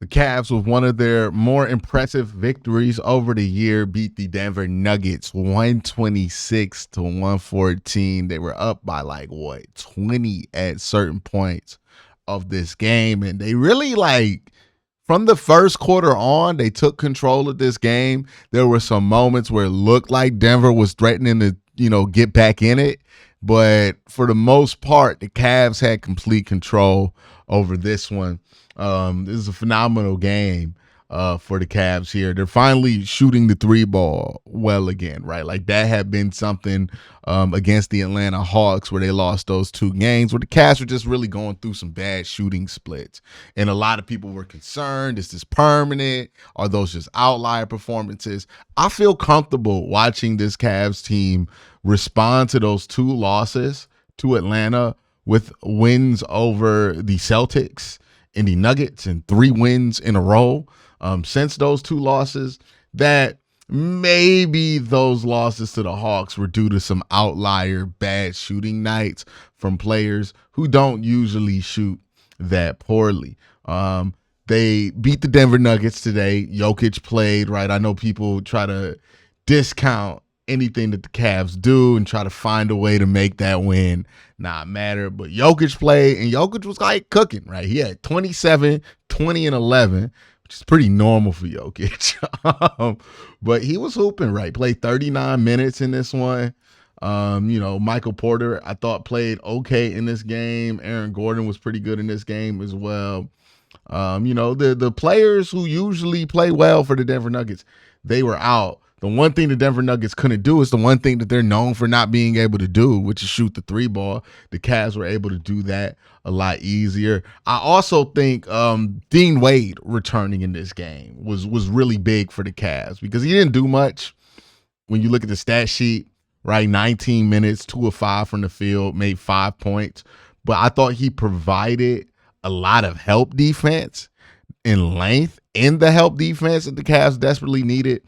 The Cavs, with one of their more impressive victories over the year, beat the Denver Nuggets 126 to 114. They were up by 20 at certain points of this game. And they really from the first quarter on, they took control of this game. There were some moments where it looked like Denver was threatening to, get back in it. But for the most part, the Cavs had complete control over this one. This is a phenomenal game for the Cavs here. They're finally shooting the three ball well again, right? That had been something against the Atlanta Hawks where they lost those 2 games, where the Cavs were just really going through some bad shooting splits. And a lot of people were concerned, is this permanent? Are those just outlier performances? I feel comfortable watching this Cavs team respond to those 2 losses to Atlanta with wins over the Celtics and the Nuggets and 3 wins in a row since those 2 losses, that maybe those losses to the Hawks were due to some outlier bad shooting nights from players who don't usually shoot that poorly. They beat the Denver Nuggets today. Jokic played, right? I know people try to discount anything that the Cavs do and try to find a way to make that win not matter. But Jokic played, and Jokic was cooking, right? He had 27, 20, and 11, which is pretty normal for Jokic. But he was hooping, right? Played 39 minutes in this one. Michael Porter, I thought, played okay in this game. Aaron Gordon was pretty good in this game as well. The players who usually play well for the Denver Nuggets, they were out. The one thing the Denver Nuggets couldn't do is the one thing that they're known for not being able to do, which is shoot the 3 ball. The Cavs were able to do that a lot easier. I also think Dean Wade returning in this game was really big for the Cavs because he didn't do much. When you look at the stat sheet, right, 19 minutes, 2 of 5 from the field, made 5 points. But I thought he provided a lot of help defense in length in the help defense that the Cavs desperately needed.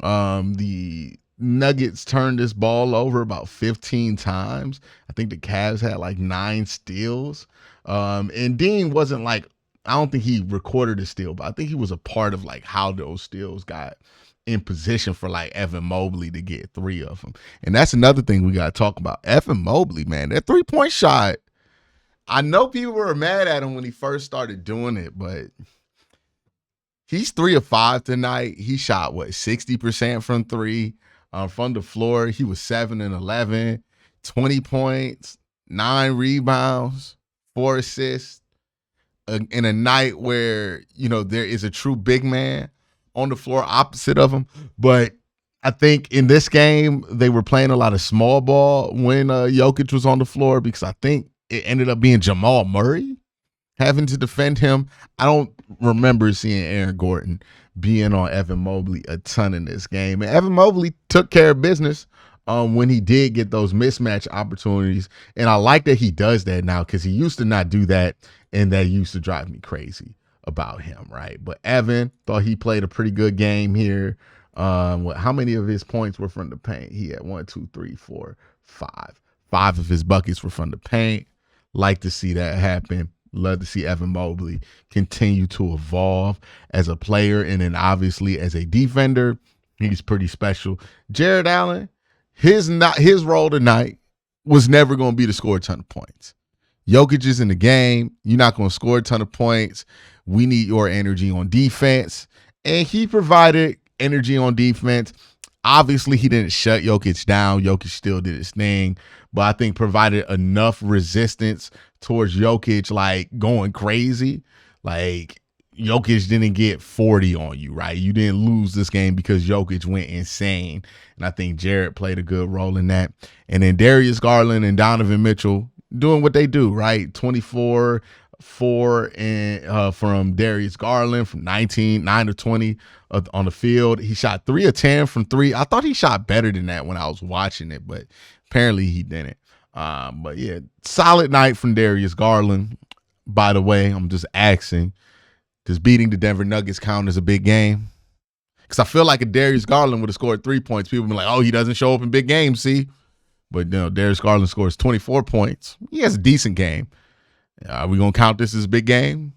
The Nuggets turned this ball over about 15 times. I think the Cavs had 9 steals. And Dean wasn't I don't think he recorded a steal, but I think he was a part of how those steals got in position for Evan Mobley to get 3 of them. And that's another thing we got to talk about. Evan Mobley, man, that 3-point shot. I know people were mad at him when he first started doing it, but he's 3 of 5 tonight. He shot 60% from 3 from the floor. He was 7 and 11, 20 points, 9 rebounds, 4 assists in a night where there is a true big man on the floor opposite of him. But I think in this game they were playing a lot of small ball when Jokic was on the floor because I think it ended up being Jamal Murray having to defend him. I don't remember seeing Aaron Gordon being on Evan Mobley a ton in this game. And Evan Mobley took care of business when he did get those mismatch opportunities. And I like that he does that now because he used to not do that, and that used to drive me crazy about him, right? But Evan, thought he played a pretty good game here. How many of his points were from the paint? He had 1, 2, 3, 4, 5. 5 of his buckets were from the paint. Like to see that happen. Love to see Evan Mobley continue to evolve as a player, and then obviously as a defender, he's pretty special. Jared Allen, his role tonight was never going to be to score a ton of points. Jokic is in the game. You're not going to score a ton of points. We need your energy on defense, and he provided energy on defense. Obviously, he didn't shut Jokic down. Jokic still did his thing, but I think provided enough resistance towards Jokic, going crazy. Jokic didn't get 40 on you, right? You didn't lose this game because Jokic went insane. And I think Jared played a good role in that. And then Darius Garland and Donovan Mitchell doing what they do, right? 24, 4 and from Darius Garland, from 9 to 20 on the field. He shot 3 of 10 from 3. I thought he shot better than that when I was watching it, but apparently he didn't. But yeah, solid night from Darius Garland. By the way, I'm just asking, does beating the Denver Nuggets count as a big game? Because I feel like if Darius Garland would have scored 3 points, people would be like, oh, he doesn't show up in big games, see? But Darius Garland scores 24 points. He has a decent game. Are we going to count this as a big game?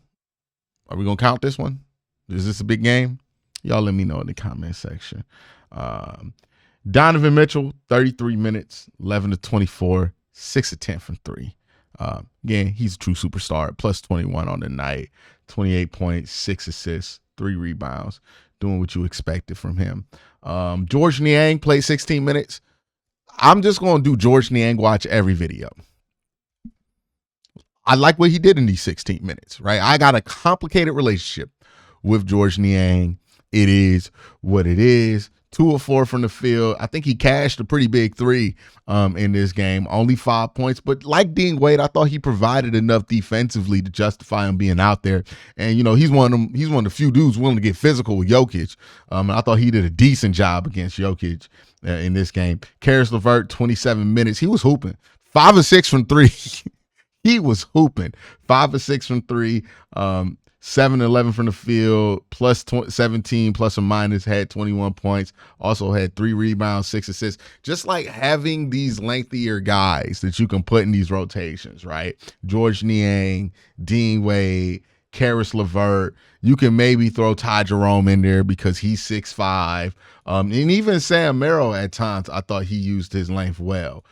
Are we going to count this one? Is this a big game? Y'all let me know in the comment section. Um, Donovan Mitchell, 33 minutes, 11 to 24, 6 to 10 from three. Again, he's a true superstar. Plus 21 on the night, 28 points, 6 assists, 3 rebounds, doing what you expected from him. George Niang played 16 minutes. I'm just going to do George Niang watch every video. I like what he did in these 16 minutes, right? I got a complicated relationship with George Niang. It is what it is. 2 of 4 from the field. I think he cashed a pretty big 3 in this game. Only 5 points. But like Dean Wade, I thought he provided enough defensively to justify him being out there. And, you know, he's one of the few dudes willing to get physical with Jokic. And I thought he did a decent job against Jokic in this game. Caris LeVert, 27 minutes. He was hooping. 5 of 6 from 3. He was hooping. 5 of 6 from 3. 7-11 from the field, plus 17, plus or minus, had 21 points, also had 3 rebounds, 6 assists. Just like having these lengthier guys that you can put in these rotations, right? George Niang, Dean Wade, Caris LeVert. You can maybe throw Ty Jerome in there because he's 6'5". And even Sam Merrill at times, I thought he used his length well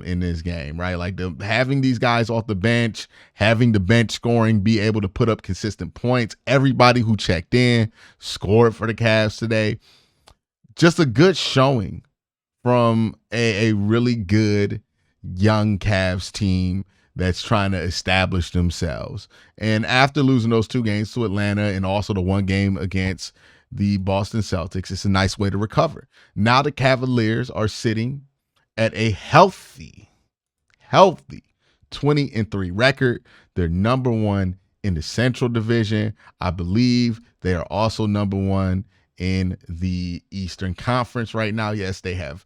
in this game, right? Like having these guys off the bench, having the bench scoring be able to put up consistent points. Everybody who checked in scored for the Cavs today. Just a good showing from a really good young Cavs team that's trying to establish themselves. And after losing those 2 games to Atlanta and also the 1 game against the Boston Celtics, it's a nice way to recover. Now the Cavaliers are sitting at a healthy 20-3 record. They're number 1 in the Central Division. I believe they are also number 1 in the Eastern Conference right now. Yes, they have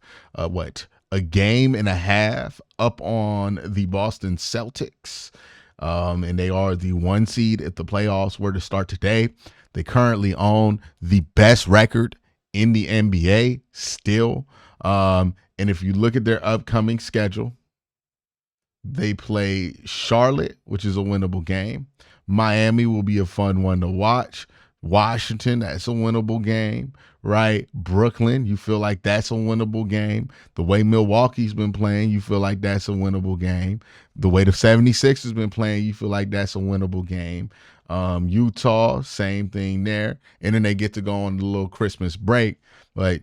a game and a half up on the Boston Celtics. And they are the 1 seed if the playoffs were to start today. They currently own the best record in the NBA still. And if you look at their upcoming schedule, they play Charlotte, which is a winnable game. Miami will be a fun one to watch. Washington, that's a winnable game, right? Brooklyn, you feel like that's a winnable game. The way Milwaukee's been playing, you feel like that's a winnable game. The way the 76ers been playing, you feel like that's a winnable game. Utah, same thing there. And then they get to go on the little Christmas break. But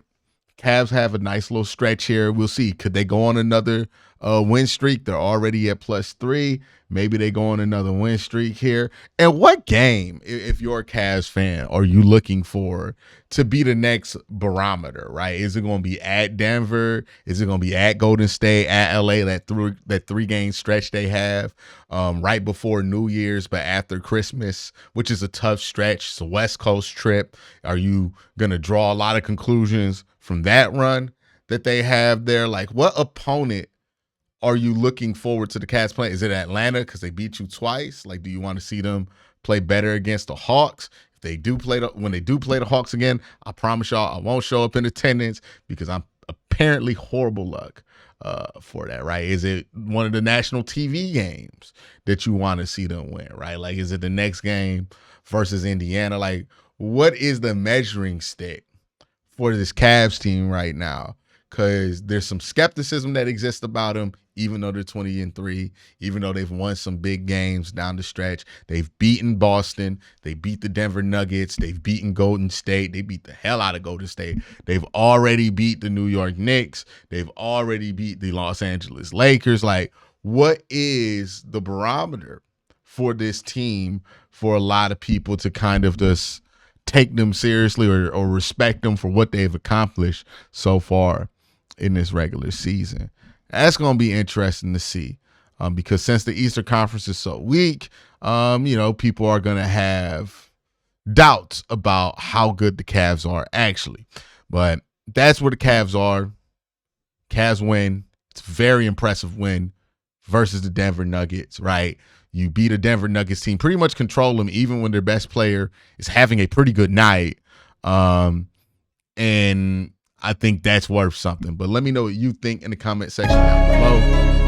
Cavs have a nice little stretch here. We'll see. Could they go on another win streak? They're already at +3. Maybe they go on another win streak here. And what game, if you're a Cavs fan, are you looking for to be the next barometer, right? Is it going to be at Denver? Is it going to be at Golden State, at LA, that 3-game stretch they have right before New Year's, but after Christmas, which is a tough stretch. It's a West Coast trip. Are you going to draw a lot of conclusions from that run that they have there? Like, what opponent are you looking forward to the Cavs playing? Is it Atlanta because they beat you twice? Like, do you want to see them play better against the Hawks? If they do play when they do play the Hawks again, I promise y'all I won't show up in attendance because I'm apparently horrible luck for that, right? Is it one of the national TV games that you want to see them win, right? Like, is it the next game versus Indiana? Like, what is the measuring stick for this Cavs team right now? Because there's some skepticism that exists about them, even though they're 20-3, even though they've won some big games down the stretch. They've beaten Boston. They beat the Denver Nuggets. They've beaten Golden State. They beat the hell out of Golden State. They've already beat the New York Knicks. They've already beat the Los Angeles Lakers. Like, what is the barometer for this team for a lot of people to kind of just take them seriously or respect them for what they've accomplished so far in this regular season? That's going to be interesting to see because since the Eastern Conference is so weak, people are going to have doubts about how good the Cavs are actually. But that's where the Cavs are. Cavs win. It's a very impressive win versus the Denver Nuggets, right? You beat a Denver Nuggets team, pretty much control them even when their best player is having a pretty good night. And I think that's worth something. But let me know what you think in the comment section down below.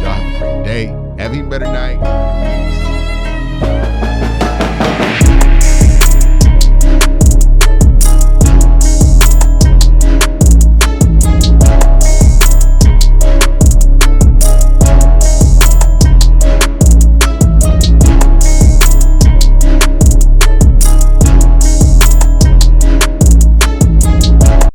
Y'all have a great day. Have an even better night. Peace.